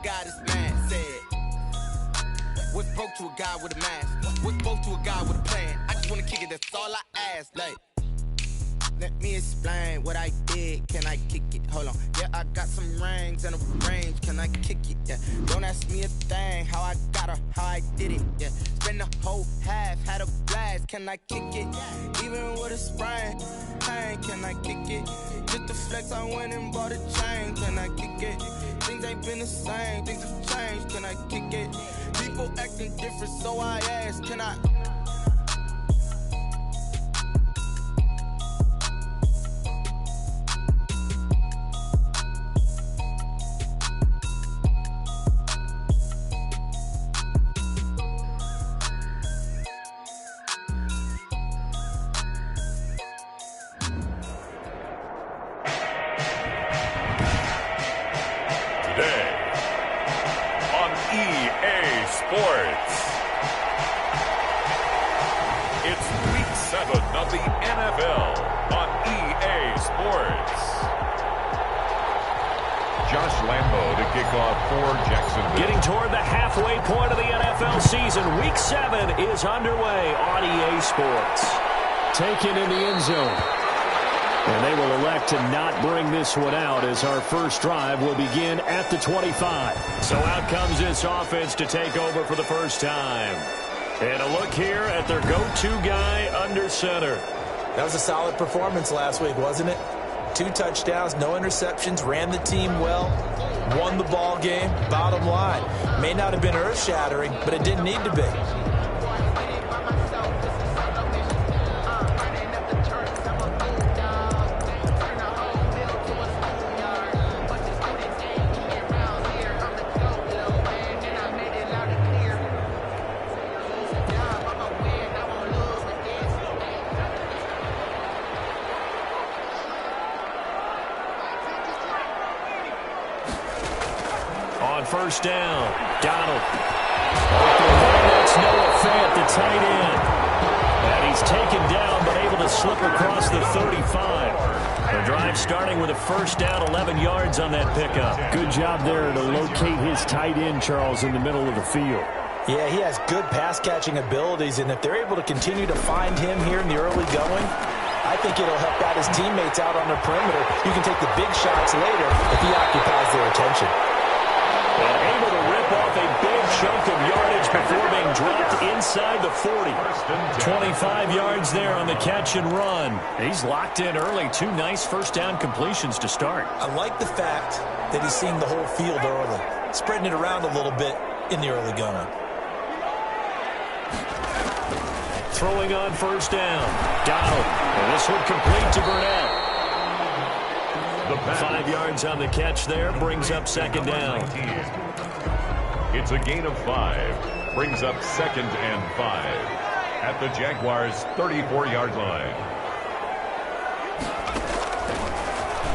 guy this man said. What's broke to a guy with a mask? What's broke to a guy with a plan? I just wanna kick it, that's all I ask. Like, let me explain what I did. Can I kick it? Hold on. Yeah, I got some rings and a range. Can I kick it? Yeah. Don't ask me a thing. How I got her, how I did it. Yeah. Spend the whole half, had a blast. Can I kick it? Even with a sprain, pain. Can I kick it? Just the flex, I went and bought a chain. Can I kick it? Things ain't been the same. Things have changed. Can I kick it? People acting different, so I ask. Can I? Sports. It's Week 7 of the NFL on EA Sports. Josh Lambo to kick off for Jacksonville. Getting toward the halfway point of the NFL season. Week 7 is underway on EA Sports. Taken in the end zone. And they will elect to not bring this one out as our first drive will begin at the 25. So out comes this offense to take over for the first time. And a look here at their go-to guy under center. That was a solid performance last week, wasn't it? 2 touchdowns, no interceptions, ran the team well, won the ball game. Bottom line, may not have been earth-shattering, but it didn't need to be. First down, Donald. That's Noah Fant, the tight end. And he's taken down, but able to slip across the 35. The drive starting with a first down, 11 yards on that pickup. Good job there to locate his tight end, Charles, in the middle of the field. Yeah, he has good pass-catching abilities, and if they're able to continue to find him here in the early going, I think it'll help out his teammates out on the perimeter. You can take the big shots later if he occupies their attention. And able to rip off a big chunk of yardage before being dropped inside the 40. 25 yards there on the catch and run. He's locked in early. 2 nice first down completions to start. I like the fact that he's seeing the whole field early, spreading it around a little bit in the early going. Throwing on first down. Donald. And this one complete to Burnett. 5 yards on the catch there, brings up second down. It's a gain of 5, brings up 2nd and 5 at the Jaguars' 34-yard line.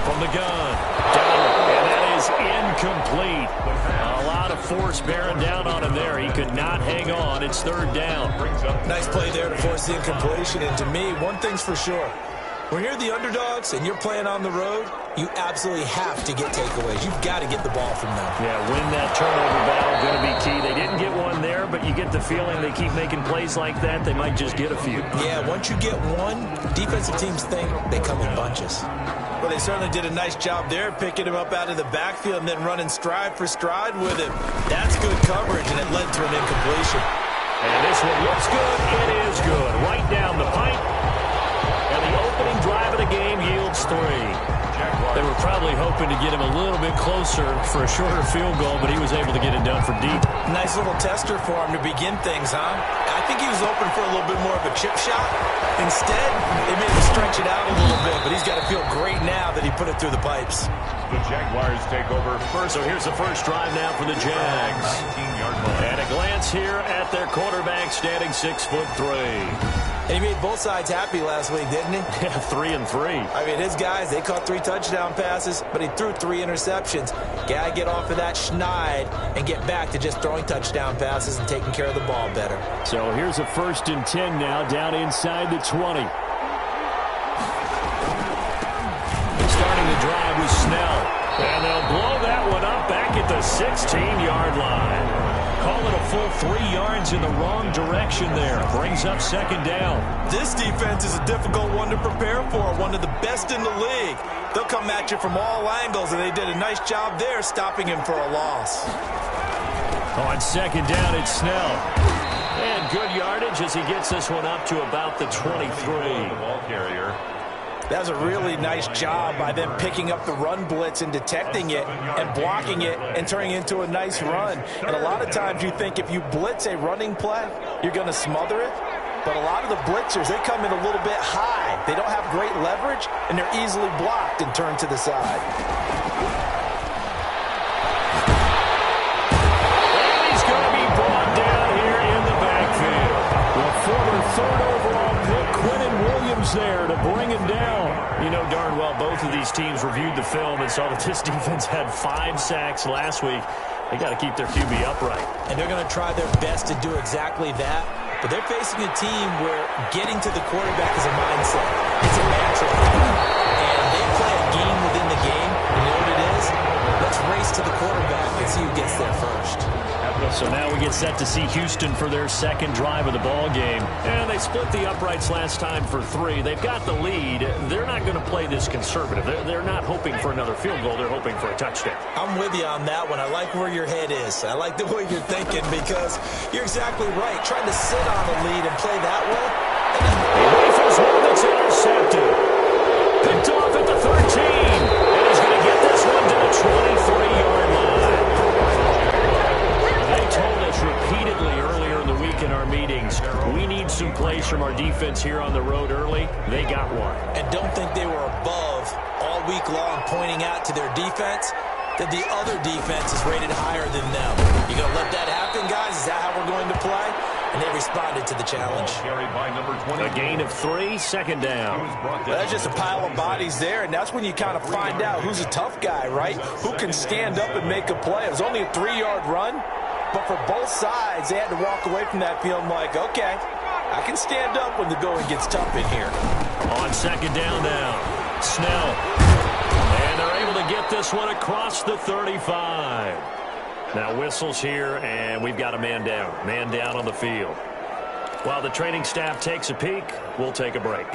From the gun, Donald, and that is incomplete. A lot of force bearing down on him there. He could not hang on. It's 3rd down. Nice play there to force the incompletion, and to me, one thing's for sure. When you're the underdogs and you're playing on the road, you absolutely have to get takeaways. You've got to get the ball from them. Yeah, win that turnover battle, going to be key. They didn't get one there, but you get the feeling they keep making plays like that, they might just get a few. Yeah, once you get one, defensive teams think they come in bunches. Well, they certainly did a nice job there, picking him up out of the backfield and then running stride for stride with him. That's good coverage, and it led to an incompletion. And this one looks good. It is good. Right down the pipe. And the opening drive of the game yields 3. They were probably hoping to get him a little bit closer for a shorter field goal, but he was able to get it done for deep. Nice little tester for him to begin things, huh? I think he was open for a little bit more of a chip shot. Instead, they made him stretch it out a little bit, but he's got to feel great now that he put it through the pipes. The Jaguars take over first. So here's the first drive now for the Jags. 19-yard line. And a glance here at their quarterback standing 6'3". And he made both sides happy last week, didn't he? Yeah, 3 and 3. I mean, his guys, they caught 3 touchdown passes, but he threw 3 interceptions. Got to get off of that schneid and get back to just throwing touchdown passes and taking care of the ball better. So here's a 1st and 10 now, down inside the 20. Starting the drive with Snell. And they'll blow that one up back at the 16-yard line. Call it a full 3 yards in the wrong direction there. Brings up second down. This defense is a difficult one to prepare for, one of the best in the league. They'll come at you from all angles, and they did a nice job there stopping him for a loss. On second down, it's Snell. And good yardage as he gets this one up to about the 23. Ball carrier. That was a really nice job by them picking up the run blitz and detecting it and blocking it and turning it into a nice run. And a lot of times you think if you blitz a running play, you're going to smother it. But a lot of the blitzers, they come in a little bit high. They don't have great leverage, and they're easily blocked and turned to the side. And he's going to be brought down here in the backfield. The former third overall pick, Quentin Williams, there to bring him down. You know darn well both of these teams reviewed the film and saw that this defense had 5 sacks last week. They got to keep their QB upright. And they're going to try their best to do exactly that. But they're facing a team where getting to the quarterback is a mindset. It's a mantra for them. And they play a game within the game. And you know what it is? Let's race to the quarterback and see who gets there first. So now we get set to see Houston for their second drive of the ball game. And they split the uprights last time for 3. They've got the lead. They're not going to play this conservative. They're not hoping for another field goal. They're hoping for a touchdown. I'm with you on that one. I like where your head is. I like the way you're thinking because you're exactly right. Trying to sit on a lead and play that way. He rifles one that's intercepted. Picked off at the 13. And he's going to get this one to the 23-yard line. They told us repeatedly earlier in the week in our meetings, we need some plays from our defense here on the road early. They got one. And don't think they were above all week long pointing out to their defense that the other defense is rated higher than them. You going to let that happen, guys? Is that how we're going to play? And they responded to the challenge. Carried by number 20. A gain of 3, second down. Well, that's just a pile of bodies there, and that's when you kind of find out who's a tough guy, right? Who can stand up and make a play. It was only a 3-yard run. But for both sides, they had to walk away from that field like, okay, I can stand up when the going gets tough in here. On second down now, Snell. And they're able to get this one across the 35. Now whistles here, and we've got a man down. Man down on the field. While the training staff takes a peek, we'll take a break.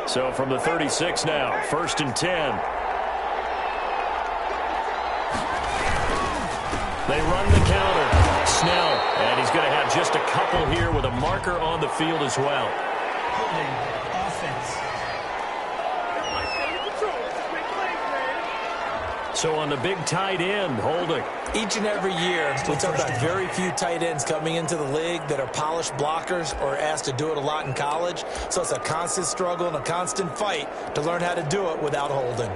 So from the 36 now, 1st and 10. They run the counter. Snell, and he's going to have just a couple here with a marker on the field as well. So on the big tight end, holding. Each and every year, we talk about very few tight ends coming into the league that are polished blockers or asked to do it a lot in college. So it's a constant struggle and a constant fight to learn how to do it without holding.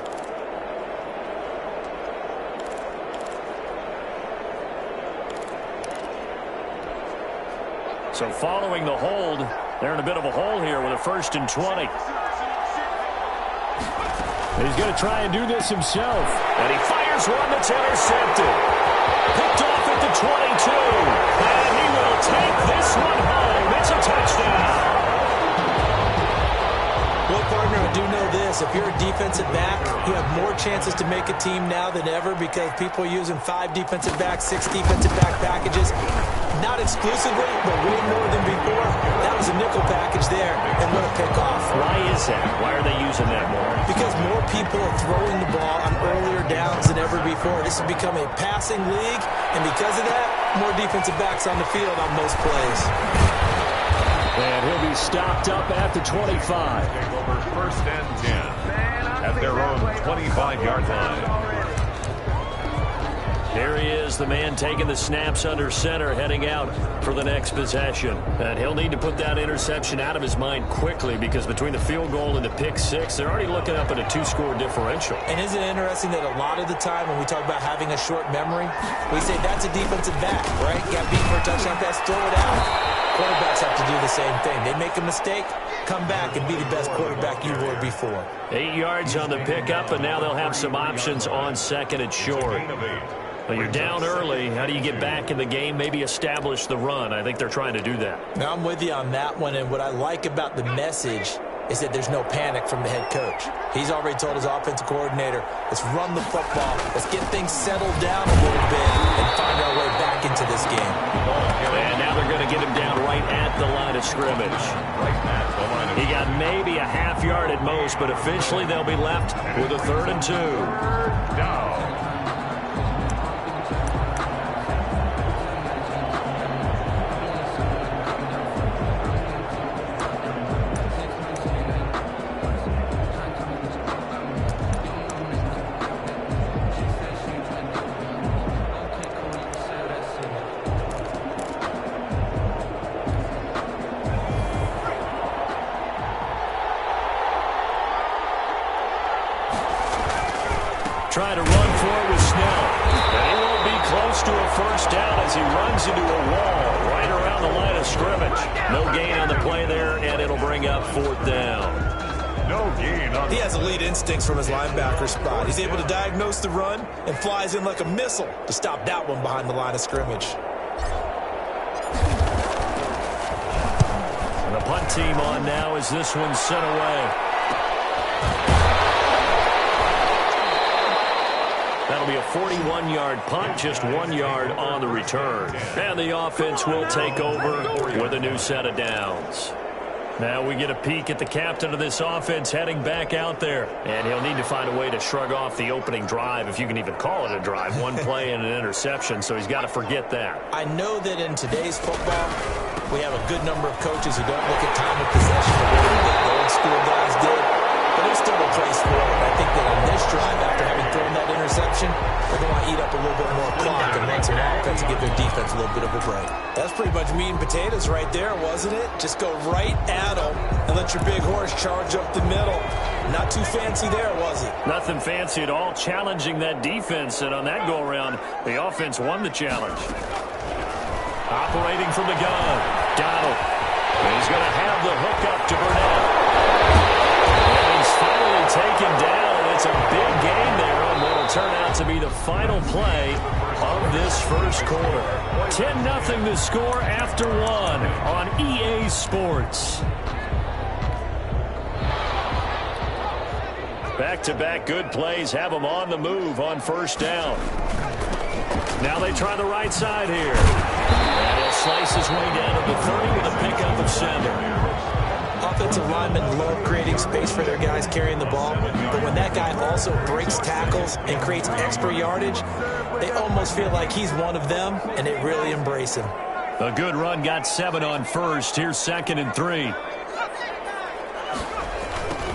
So following the hold, they're in a bit of a hole here with a 1st and 20. He's going to try and do this himself. And he fires one that's intercepted. Picked off at the 22. And he will take this one home. It's a touchdown. Well, partner, I do know this. If you're a defensive back, you have more chances to make a team now than ever because people are using 5 defensive backs, 6 defensive back packages. Not exclusively, but way more than before. That was a nickel package there, and what a pickoff. Why is that? Why are they using that more? Because more people are throwing the ball on earlier downs than ever before. This has become a passing league, and because of that, more defensive backs on the field on most plays. And he'll be stopped up at the 25. Over 1st and 10 at their own 25-yard line. There he is, the man taking the snaps under center, heading out for the next possession. And he'll need to put that interception out of his mind quickly because between the field goal and the pick 6, they're already looking up at a 2-score differential. And isn't it interesting that a lot of the time when we talk about having a short memory, we say that's a defensive back, right? Got beat for a touchdown pass, throw it out. Quarterbacks have to do the same thing. They make a mistake, come back and be the best quarterback you were before. 8 yards on the pickup, and now they'll have some options on second and short. Well, you're down early. How do you get back in the game? Maybe establish the run. I think they're trying to do that. Now I'm with you on that one, and what I like about the message is that there's no panic from the head coach. He's already told his offensive coordinator, let's run the football, let's get things settled down a little bit and find our way back into this game. And now they're going to get him down right at the line of scrimmage. He got maybe a half yard at most, but eventually they'll be left with a 3rd and 2. Trying to run for it with Snell. And he won't be close to a first down as he runs into a wall right around the line of scrimmage. No gain on the play there, and it'll bring up 4th down. No gain on. He has elite instincts from his linebacker spot. He's able to diagnose the run and flies in like a missile to stop that one behind the line of scrimmage. And the punt team on now as this one's sent away. That'll be a 41-yard punt, just 1 yard on the return. And the offense will take over with a new set of downs. Now we get a peek at the captain of this offense heading back out there. And he'll need to find a way to shrug off the opening drive, if you can even call it a drive. 1 play and an interception, so he's got to forget that. I know that in today's football, we have a good number of coaches who don't look at time of possession the way that the old school guys did. But there's still a place for it. I think that on this drive, after having thrown that interception, they're going to eat up a little bit more clock and run some offense and give their defense a little bit of a break. That's pretty much meat and potatoes right there, wasn't it? Just go right at them and let your big horse charge up the middle. Not too fancy there, was it? Nothing fancy at all, challenging that defense. And on that go-around, the offense won the challenge. Operating from the gun, Donald. And he's going to have the hook up to Burnett. Finally taken down. It's a big gain there on what will turn out to be the final play of this first quarter. 10-0 the score after 1 on EA Sports. Back-to-back good plays have them on the move on first down. Now they try the right side here. And he'll slice his way down to the 30 with a pickup of 7. Offensive linemen love creating space for their guys carrying the ball, but when that guy also breaks tackles and creates extra yardage, they almost feel like he's one of them, and they really embrace him. A good run got 7 on first. Here's 2nd and 3.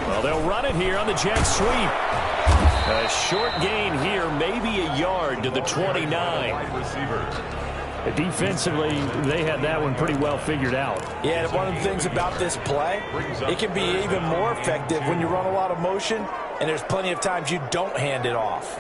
Well, they'll run it here on the jet sweep. A short gain here, maybe a yard to the 29. Defensively, they had that one pretty well figured out. Yeah, and one of the things about this play, it can be even more effective when you run a lot of motion, and there's plenty of times you don't hand it off.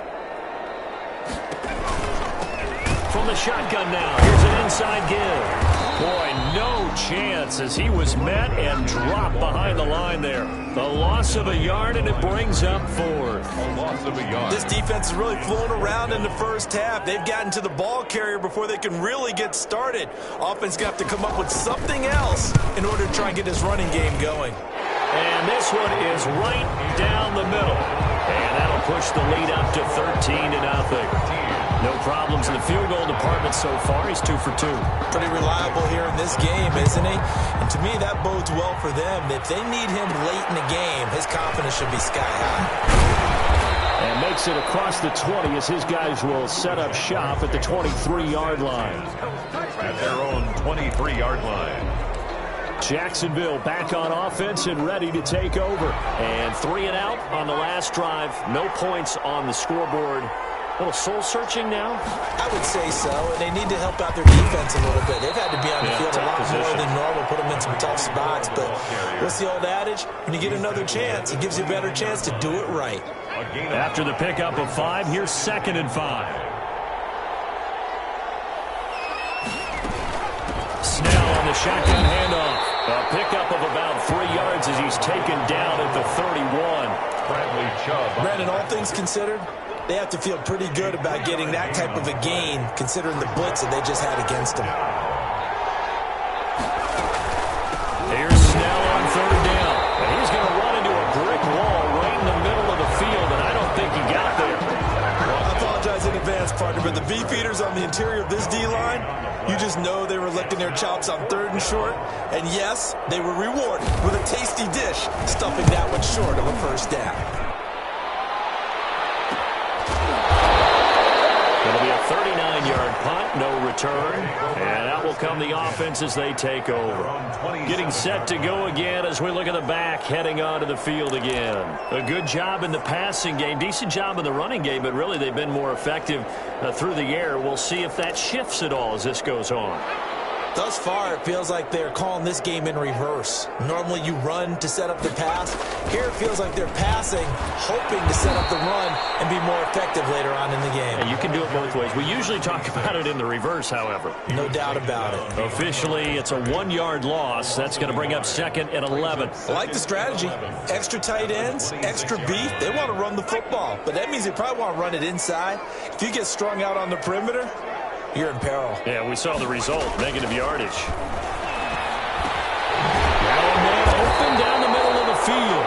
From the shotgun now, here's an inside give. Boy, no chance as he was met and dropped behind the line there. The loss of a yard, and it brings up 4th. A loss of a yard. This defense has really flown around in the first half. They've gotten to the ball carrier before they can really get started. Offense got to come up with something else in order to try and get this running game going. And this one is right down the middle. And that'll push the lead up to 13-0. No problems in the field goal department so far. He's 2 for 2. Pretty reliable here in this game, isn't he? And to me, that bodes well for them. If they need him late in the game, his confidence should be sky high. And makes it across the 20 as his guys will set up shop at the 23-yard line. At their own 23-yard line. Jacksonville back on offense and ready to take over. And 3 and out on the last drive. No points on the scoreboard. A little soul-searching now? I would say so, and they need to help out their defense a little bit. They've had to be on the field a lot more than normal, put them in some tough spots. But what's the old adage? When you get another chance, it gives you a better chance to do it right. After the pickup of 5, here's 2nd and 5. Snell on the shotgun handoff. A pickup of about 3 yards as he's taken down at the 31. Bradley Chubb. Brandon, all things considered, they have to feel pretty good about getting that type of a gain, considering the blitz that they just had against them. Here's Snell on 3rd down. And he's going to But the beefeaters on the interior of this D-line, you just know they were licking their chops on 3rd and short. And yes, they were rewarded with a tasty dish, stuffing that one short of a first down. It'll be a 39-yard punt, no return. And out will come the offense as they take over. Getting set to go again as we look at the back, heading onto the field again. A good job in the passing game, decent job in the running game, but really they've been more effective through the air. We'll see if that shifts at all as this goes on. Thus far, it feels like they're calling this game in reverse. Normally you run to set up the pass. Here it feels like they're passing, hoping to set up the run and be more effective later on in the game. Yeah, you can do it both ways. We usually talk about it in the reverse, however. No doubt about it. Officially, it's a 1-yard loss. That's going to bring up 2nd and 11. I like the strategy. Extra tight ends, extra beef. They want to run the football, but that means they probably want to run it inside. If you get strung out on the perimeter, you're in peril. Yeah, we saw the result, negative yardage. Now a man open down the middle of the field.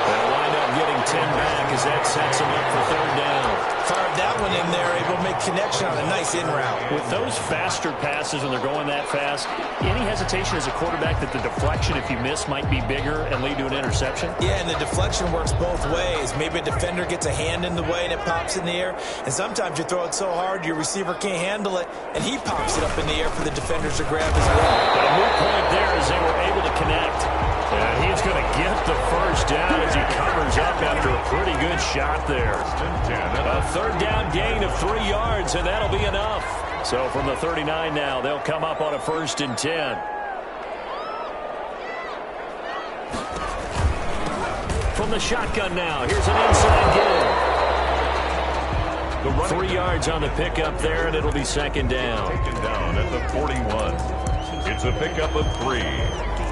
They'll wind up getting 10 back as that sets them up for 3rd down. Fired that one in there, able to make connection on a nice in route. With those faster passes and they're going that fast, any hesitation as a quarterback that the deflection, if you miss, might be bigger and lead to an interception? Yeah, and the deflection works both ways. Maybe a defender gets a hand in the way and it pops in the air. And sometimes you throw it so hard your receiver can't handle it, and he pops it up in the air for the defenders to grab as well. But a moot point there as they were able to connect. And he's going to get the first down as he covers up after a pretty good shot there. A 3rd down gain of 3 yards, and that'll be enough. So from the 39 now, they'll come up on a 1st and 10. From the shotgun now, here's an inside give. 3 yards on the pickup there, and it'll be 2nd down. Taken down at the 41. It's a pickup of 3.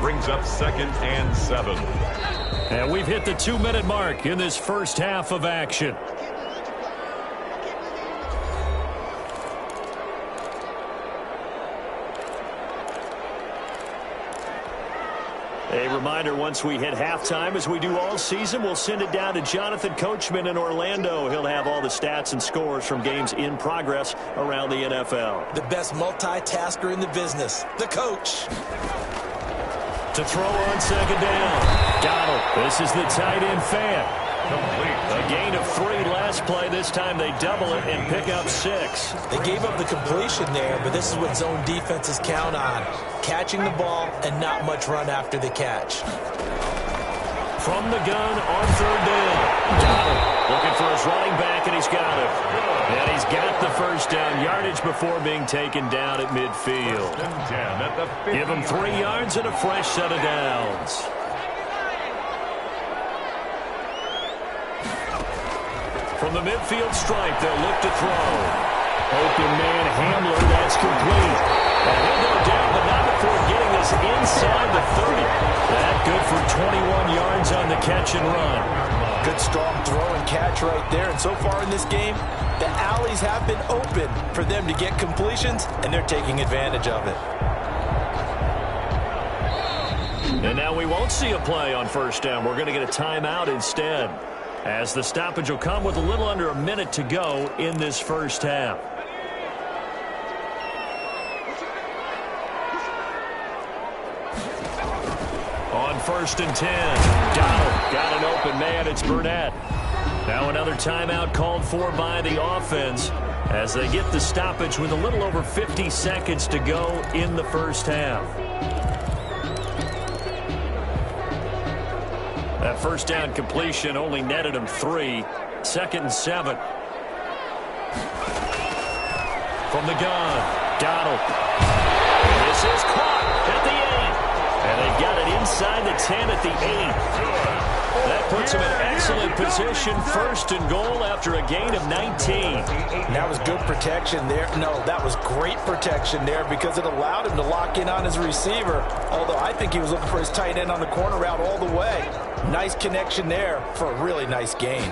Brings up 2nd and 7. And we've hit the 2-minute mark in this first half of action. A reminder, once we hit halftime, as we do all season, we'll send it down to Jonathan Coachman in Orlando. He'll have all the stats and scores from games in progress around the NFL. The best multitasker in the business, the coach. To throw on 2nd down. Donald, this is the tight end fan. A gain of 3 last play. This time they double it and pick up 6. They gave up the completion there, but this is what zone defenses count on. Catching the ball and not much run after the catch. From the gun on 3rd down. Donald looking for his running back, and he's got it. And he's got the first down yardage before being taken down at midfield. Give him 3 yards and a fresh set of downs. From the midfield stripe, they'll look to throw. Open man Hamler, that's complete. And he'll go down, but not before getting this inside the 30. That good for 21 yards on the catch and run. Good strong throw and catch right there. And so far in this game, the alleys have been open for them to get completions, and they're taking advantage of it. And now we won't see a play on 1st down. We're going to get a timeout instead, as the stoppage will come with a little under a minute to go in this first half. On 1st and 10, Donald got an open man. It's Burnett. Now another timeout called for by the offense as they get the stoppage with a little over 50 seconds to go in the first half. That first down completion only netted him 3. 2nd and 7. From the gun, Donald. This is caught at the 8. And they've got it inside the 10 at the 8. That puts him in excellent position, 1st and goal after a gain of 19. That was good protection there. No, that was great protection there because it allowed him to lock in on his receiver. Although I think he was looking for his tight end on the corner route all the way. Nice connection there for a really nice gain.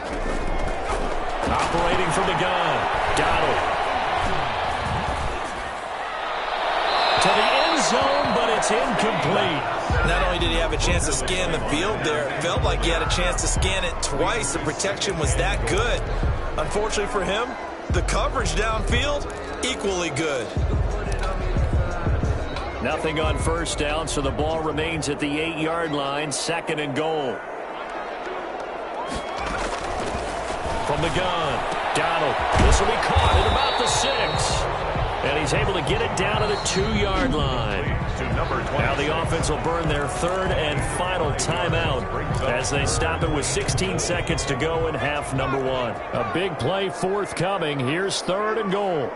Operating from the gun, Donald. To the end zone, but it's incomplete. Not only did he have a chance to scan the field there, it felt like he had a chance to scan it twice. The protection was that good. Unfortunately for him, The coverage downfield, equally good. Nothing on first down, so the ball remains at the 8-yard line, 2nd and goal. From the gun, Donald. This will be caught at about the 6. And he's able to get it down to the 2-yard line. Now the offense will burn their 3rd and final timeout as they stop it with 16 seconds to go in half number 1. A big play forthcoming. Here's 3rd and goal.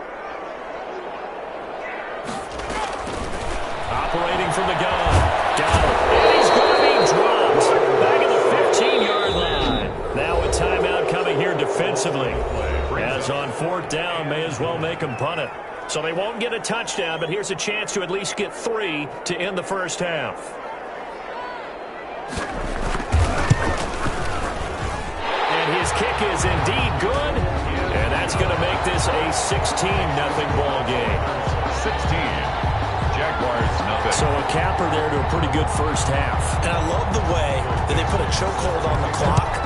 Operating from the gun. Donald. And he's going to be dropped. Back at the 15-yard line. Now a timeout coming here defensively. As on 4th down, may as well make them punt it. So they won't get a touchdown, but here's a chance to at least get 3 to end the first half. And his kick is indeed good, and that's going to make this a 16-0 ball game. 16. Jaguars, nothing. So a capper there to a pretty good first half. And I love the way that they put a chokehold on the clock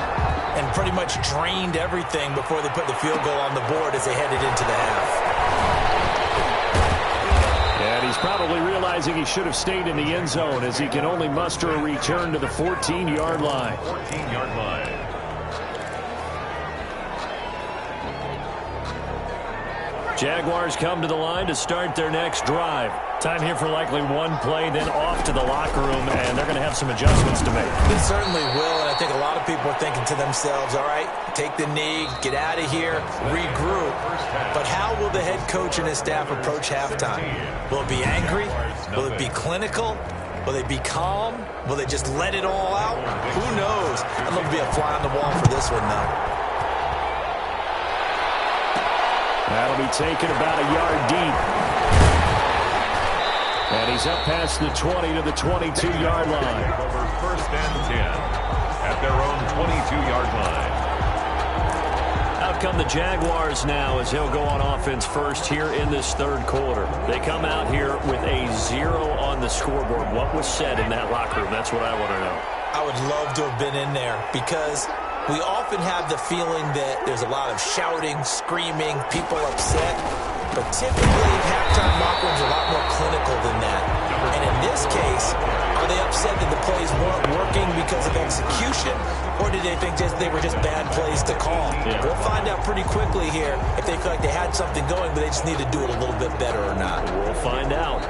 and pretty much drained everything before they put the field goal on the board as they headed into the half. And he's probably realizing he should have stayed in the end zone as he can only muster a return to the 14-yard line. 14-yard line. Jaguars come to the line to start their next drive. Time here for likely one play, then off to the locker room, and they're going to have some adjustments to make. They certainly will, and I think a lot of people are thinking to themselves, all right, take the knee, get out of here, regroup. But how will the head coach and his staff approach halftime? Will it be angry? Will it be clinical? Will they be calm? Will they just let it all out? Who knows? I'd love to be a fly on the wall for this one, though. That'll be taken about a yard deep. And he's up past the 20 to the 22-yard line. Over 1st and 10 at their own 22-yard line. Out come the Jaguars now as he'll go on offense first here in this 3rd quarter. They come out here with a 0 on the scoreboard. What was said in that locker room? That's what I want to know. I would love to have been in there because we often have the feeling that there's a lot of shouting, screaming, people upset. But typically, halftime locker rooms are a lot more clinical than that. And in this case, are they upset that the plays weren't working because of execution? Or did they think they were just bad plays to call? Yeah. We'll find out pretty quickly here if they feel like they had something going, but they just need to do it a little bit better or not. We'll find out.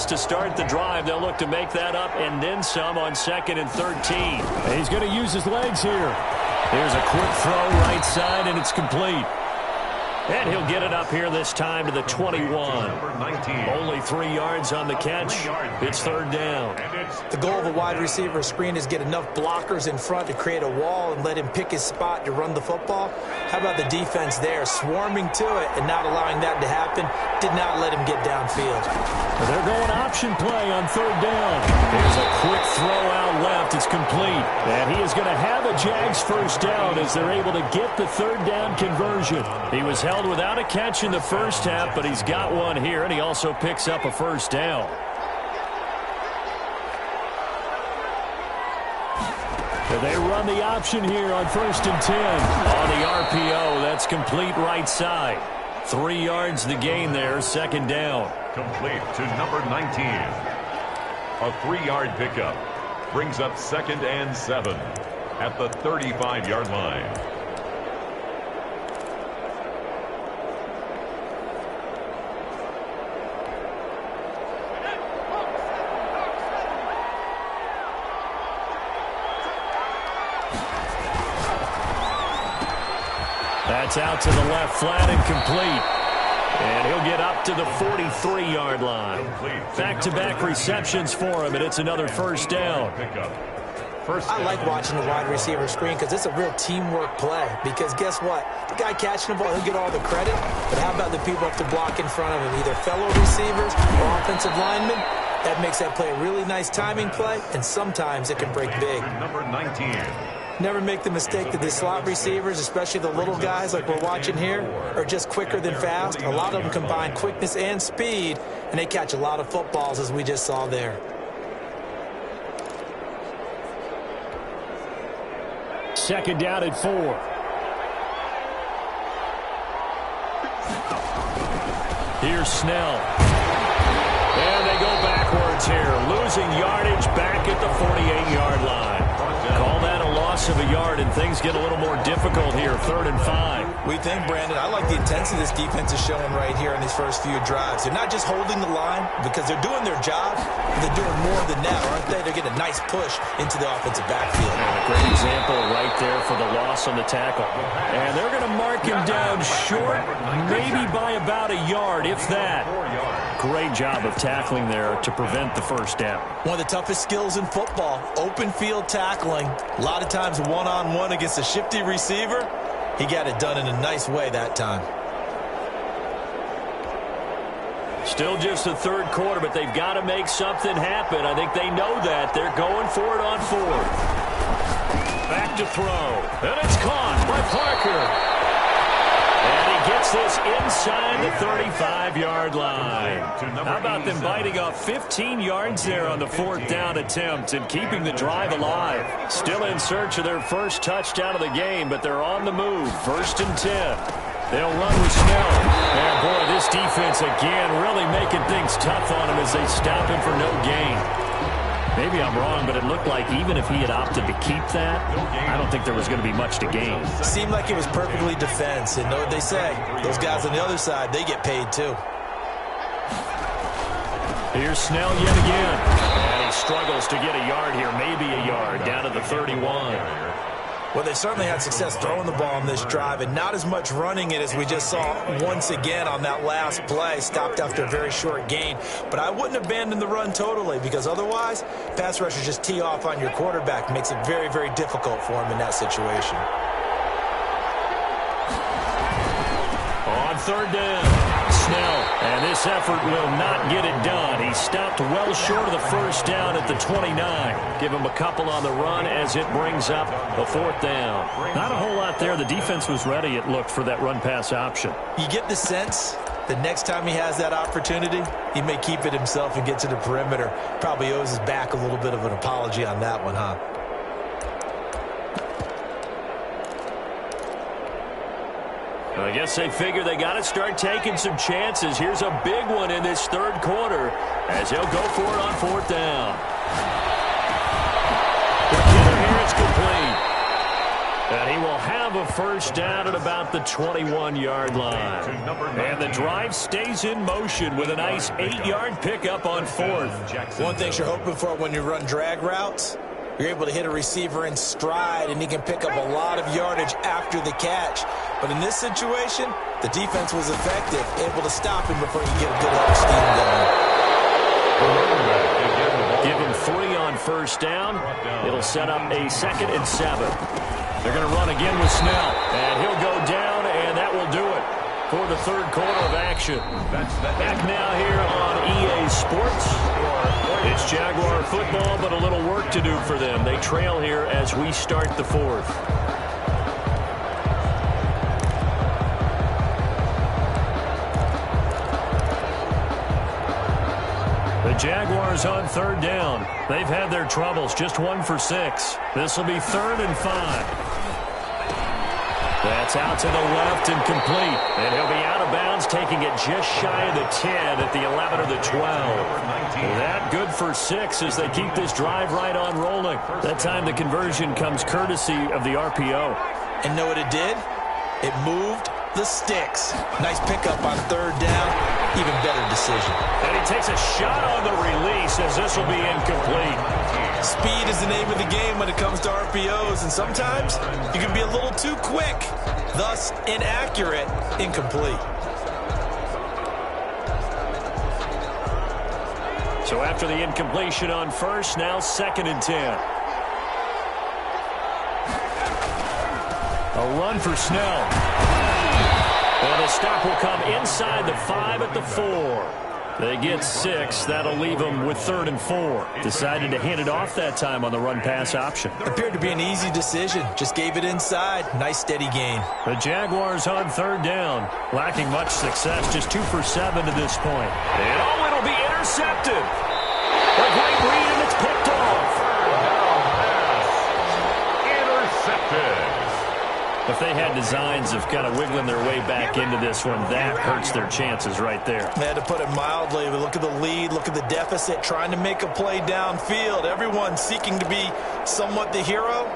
To start the drive, they'll look to make that up and then some on 2nd and 13. And he's going to use his legs here. Here's a quick throw right side, and it's complete. And he'll get it up here this time to the 21. Only 3 yards on the catch. It's 3rd down. The goal of a wide receiver screen is get enough blockers in front to create a wall and let him pick his spot to run the football. How about the defense there, swarming to it and not allowing that to happen? Did not let him get downfield. They're going option play on 3rd down. Here's a quick throw out left. It's complete. And he is going to have a Jags first down as they're able to get the 3rd down conversion. He was held without a catch in the first half, but he's got one here, and he also picks up a first down. They run the option here on 1st and 10. On the RPO, that's complete right side. 3 yards the gain there, 2nd down. Complete to number 19. A 3-yard pickup brings up 2nd and 7 at the 35-yard line. That's out to the left, flat and complete. And he'll get up to the 43-yard line. Back-to-back receptions for him, and it's another first down. I like watching the wide receiver screen because it's a real teamwork play. Because guess what? The guy catching the ball, he'll get all the credit. But how about the people up to block in front of him, either fellow receivers or offensive linemen? That makes that play a really nice timing play, and sometimes it can break big. Number 19. Never make the mistake that the slot receivers, especially the little guys like we're watching here, are just quicker than fast. A lot of them combine quickness and speed, and they catch a lot of footballs, as we just saw there. Second down and 4. Here's Snell. And they go backwards here, losing yardage back at the 48-yard line. Call that a loss of a yard, and things get a little more difficult here, 3rd and 5. We think, Brandon, I like the intensity this defense is showing right here in these first few drives. They're not just holding the line because they're doing their job, but they're doing more than that, aren't they? They're getting a nice push into the offensive backfield. And a great example right there for the loss on the tackle. And they're going to mark him down short, maybe by about a yard, if that. Great job of tackling there to prevent the first down. One of the toughest skills in football, open field tackling. A lot of times one-on-one against a shifty receiver. He got it done in a nice way that time. Still just the third quarter, but they've got to make something happen. I think they know that. They're going for it on 4th. Back to throw. And it's caught by Parker. And he gets this inside the 35-yard line. How about them biting off 15 yards there on the 4th down attempt and keeping the drive alive? Still in search of their first touchdown of the game, but they're on the move. 1st and 10. They'll run with Snell. And, boy, this defense again really making things tough on him as they stop him for no gain. Maybe I'm wrong, but it looked like even if he had opted to keep that, I don't think there was going to be much to gain. Seemed like it was perfectly defense. And know what they say, those guys on the other side, they get paid too. Here's Snell yet again. And he struggles to get a yard here, maybe a yard, down to the 31. Well, they certainly had success throwing the ball on this drive and not as much running it as we just saw once again on that last play. Stopped after a very short gain. But I wouldn't abandon the run totally because otherwise, pass rushers just tee off on your quarterback. Makes it very, very difficult for him in that situation. On 3rd down, Snell. And this effort will not get it done. He stopped well short of the first down at the 29. Give him a couple on the run as it brings up a 4th down. Not a whole lot there. The defense was ready, it looked, for that run-pass option. You get the sense that next time he has that opportunity, he may keep it himself and get to the perimeter. Probably owes his back a little bit of an apology on that one, huh? I guess they figure they got to start taking some chances. Here's a big one in this 3rd quarter as he'll go for it on 4th down. The killer here is complete. And he will have a first down at about the 21-yard line. And the drive stays in motion with a nice 8-yard pickup on 4th. One thing you're hoping for when you run drag routes, you're able to hit a receiver in stride, and he can pick up a lot of yardage after the catch. But in this situation, the defense was effective, able to stop him before he get a good head of steam going. Give him 3 on first down. It'll set up a 2nd and 7. They're going to run again with Snell, and he'll go down, and that will do it for the 3rd quarter of action. Back now here on EA Sports. It's Jaguar football, but a little work to do for them. They trail here as we start the 4th. The Jaguars on 3rd down. They've had their troubles, just 1 for 6. This will be 3rd and 5. That's out to the left and complete. And he'll be out of bounds, taking it just shy of the 10 at the 11 or the 12. That good for 6 as they keep this drive right on rolling. That time the conversion comes courtesy of the RPO. And know what it did? It moved the sticks. Nice pickup on 3rd down. Even better decision. And he takes a shot on the release as this will be incomplete. Speed is the name of the game when it comes to RPOs, and sometimes you can be a little too quick, thus inaccurate, incomplete. So after the incompletion on first, now 2nd and 10. A run for Snell. And the stop will come inside the 5 at the 4. They get 6. That'll leave them with 3rd and 4. Decided to hand it off that time on the run-pass option. Appeared to be an easy decision. Just gave it inside. Nice, steady gain. The Jaguars on 3rd down. Lacking much success. Just 2 for 7 to this point. And it'll be intercepted. A great read, and it's picked off. Intercepted. If they had designs of kind of wiggling their way back into this one, that hurts their chances right there. They had to put it mildly. But look at the lead, look at the deficit, trying to make a play downfield. Everyone seeking to be somewhat the hero.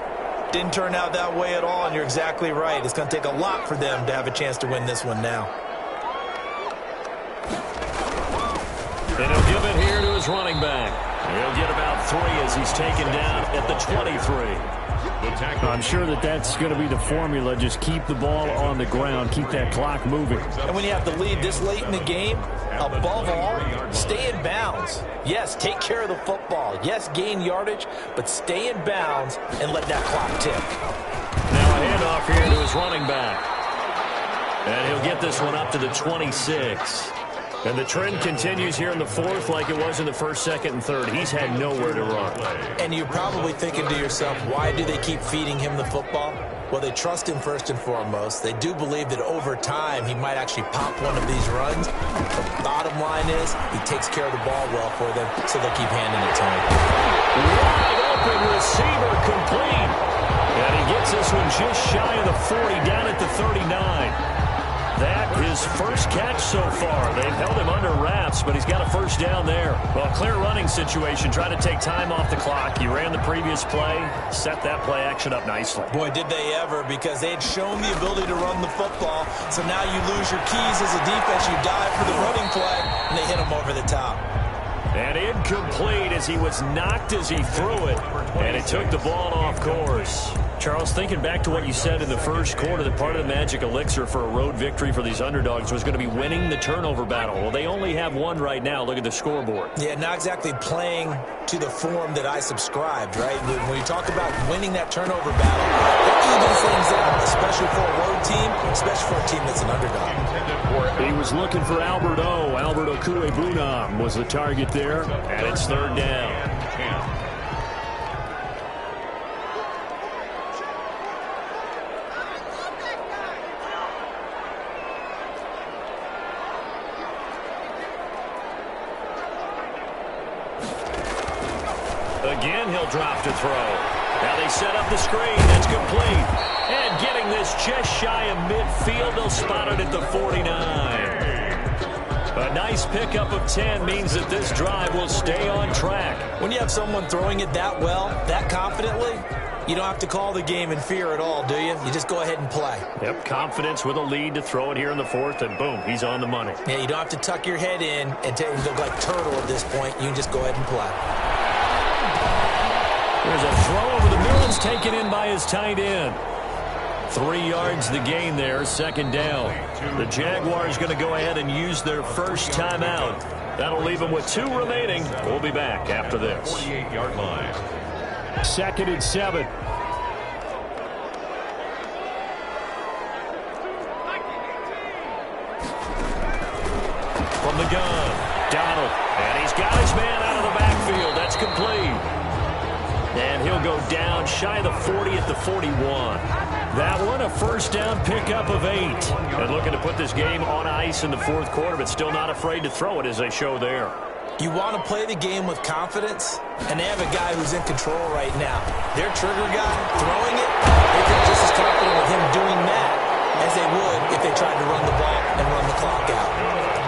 Didn't turn out that way at all, and you're exactly right. It's going to take a lot for them to have a chance to win this one now. And he'll give it here to his running back. He'll get about 3 as he's taken down at the 23. I'm sure that's going to be the formula. Just keep the ball on the ground. Keep that clock moving. And when you have the lead this late in the game, above all, stay in bounds. Yes, take care of the football. Yes, gain yardage, but stay in bounds and let that clock tick. Now a handoff here to his running back. And he'll get this one up to the 26. And the trend continues here in the 4th like it was in the 1st, 2nd, and 3rd. He's had nowhere to run. And you're probably thinking to yourself, why do they keep feeding him the football? Well, they trust him first and foremost. They do believe that over time he might actually pop one of these runs. The bottom line is he takes care of the ball well for them, so they'll keep handing it to him. Wide open receiver complete. And he gets this one just shy of the 40, down at the 39. That his first catch so far. They've held him under wraps, but he's got a first down there. Well, clear running situation. Trying to take time off the clock. He ran the previous play, set that play action up nicely. Boy, did they ever, because they had shown the ability to run the football. So now you lose your keys as a defense. You dive for the running play, and they hit him over the top. And incomplete as he was knocked as he threw it. And it took the ball off course. Charles, thinking back to what you said in the first quarter, that part of the magic elixir for a road victory for these underdogs was going to be winning the turnover battle. Well, they only have one right now. Look at the scoreboard. Yeah, not exactly playing to the form that I subscribed, right? When you talk about winning that turnover battle, it evens things out, especially for a road team, especially for a team that's an underdog. He was looking for Albert O. Albert Okuebunam was the target there, and it's 3rd down. Again, he'll drop to throw. Now they set up the screen. That's complete. And getting this just shy of midfield, they'll spot it at the 49. A nice pickup of 10 means that this drive will stay on track. When you have someone throwing it that well, that confidently, you don't have to call the game in fear at all, do you? You just go ahead and play. Yep, confidence with a lead to throw it here in the 4th, and boom, he's on the money. Yeah, you don't have to tuck your head in and look like turtle at this point. You can just go ahead and play. There's a throw over the middle. It's taken in by his tight end. 3 yards the gain there, 2nd down. The Jaguars going to go ahead and use their first timeout. That'll leave them with 2 remaining. We'll be back after this. 48-yard line. 2nd and 7. From the gun, Donald. And he's got his man out of the backfield. That's complete. And he'll go down shy of the 40 at the 41. That one, a first down pickup of 8. And looking to put this game on ice in the 4th quarter, but still not afraid to throw it as they show there. You want to play the game with confidence, and they have a guy who's in control right now. Their trigger guy throwing it, they feel just as confident with him doing that as they would if they tried to run the ball and run the clock out.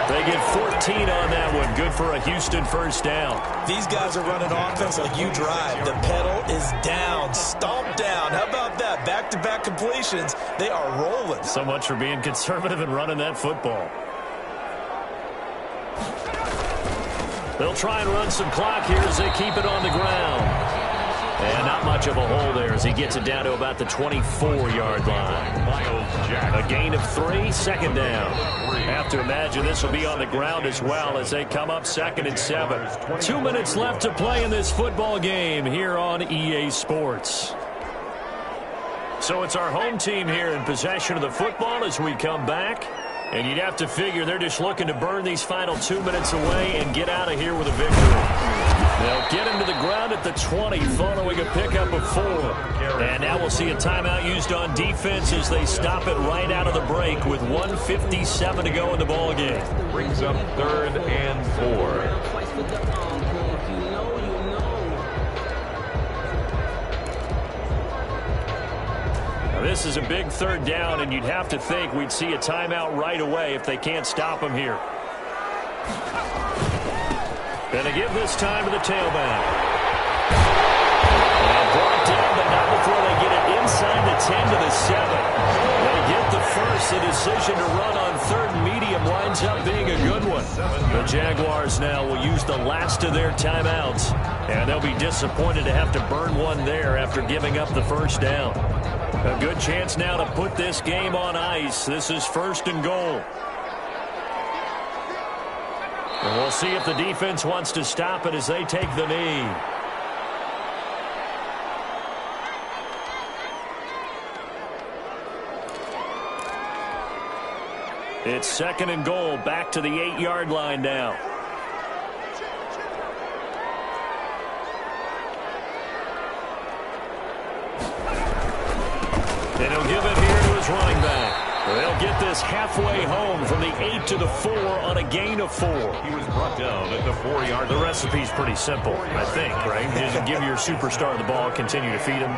They get 14 on that one. Good for a Houston first down. These guys are running offense like you drive. The pedal is down, stomped down. How about that? Back-to-back completions. They are rolling. So much for being conservative and running that football. They'll try and run some clock here as they keep it on the ground. And not much of a hole there as he gets it down to about the 24-yard line. A gain of 3, 2nd down. Have to imagine this will be on the ground as well as they come up 2nd and 7. 2 minutes left to play in this football game here on EA Sports. So it's our home team here in possession of the football as we come back. And you'd have to figure they're just looking to burn these final 2 minutes away and get out of here with a victory. They'll get him to the ground at the 20 following a pickup of 4. And now we'll see a timeout used on defense as they stop it right out of the break with 1:57 to go in the ballgame. Brings up 3rd and 4. This is a big 3rd down, and you'd have to think we'd see a timeout right away if they can't stop him here. Gonna give this time to the tailback. And brought down, but not before they get it inside the 10 to the 7. They get the first. The decision to run on 3rd and medium winds up being a good one. The Jaguars now will use the last of their timeouts, and they'll be disappointed to have to burn one there after giving up the first down. A good chance now to put this game on ice. This is 1st and goal. And we'll see if the defense wants to stop it as they take the knee. It's 2nd and goal, back to the 8-yard line now. And he'll give it here to his running back. They'll get this halfway home from the 8 to the 4 on a gain of 4. He was brought down at the 4-yard. The recipe's pretty simple, I think, right? Just give your superstar the ball, continue to feed him.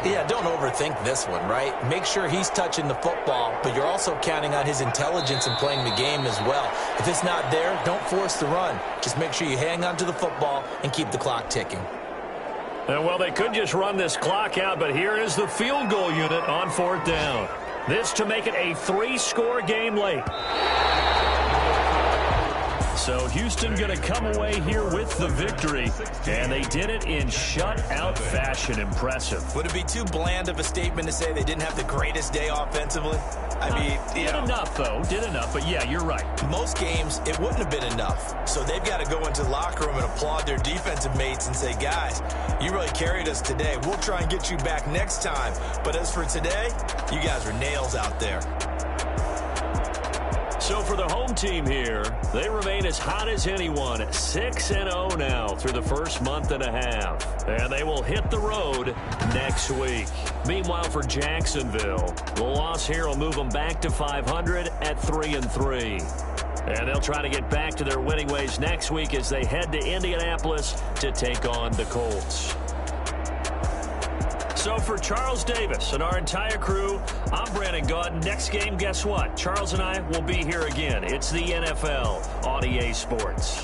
Yeah, don't overthink this one, right? Make sure he's touching the football, but you're also counting on his intelligence in playing the game as well. If it's not there, don't force the run. Just make sure you hang on to the football and keep the clock ticking. Well, they could just run this clock out, but here is the field goal unit on 4th down. This to make it a 3-score game late. So Houston going to come away here with the victory, and they did it in shutout fashion. Impressive. Would it be too bland of a statement to say they didn't have the greatest day offensively? I mean, did enough, though. Did enough, but yeah, you're right. Most games, it wouldn't have been enough. So they've got to go into the locker room and applaud their defensive mates and say, guys, you really carried us today. We'll try and get you back next time. But as for today, you guys are nails out there. So for the home team here, they remain as hot as anyone, 6-0 now through the first month and a half. And they will hit the road next week. Meanwhile, for Jacksonville, the loss here will move them back to 500 at 3-3. And they'll try to get back to their winning ways next week as they head to Indianapolis to take on the Colts. So for Charles Davis and our entire crew, I'm Brandon Gaudin. Next game, guess what? Charles and I will be here again. It's the NFL on EA Sports.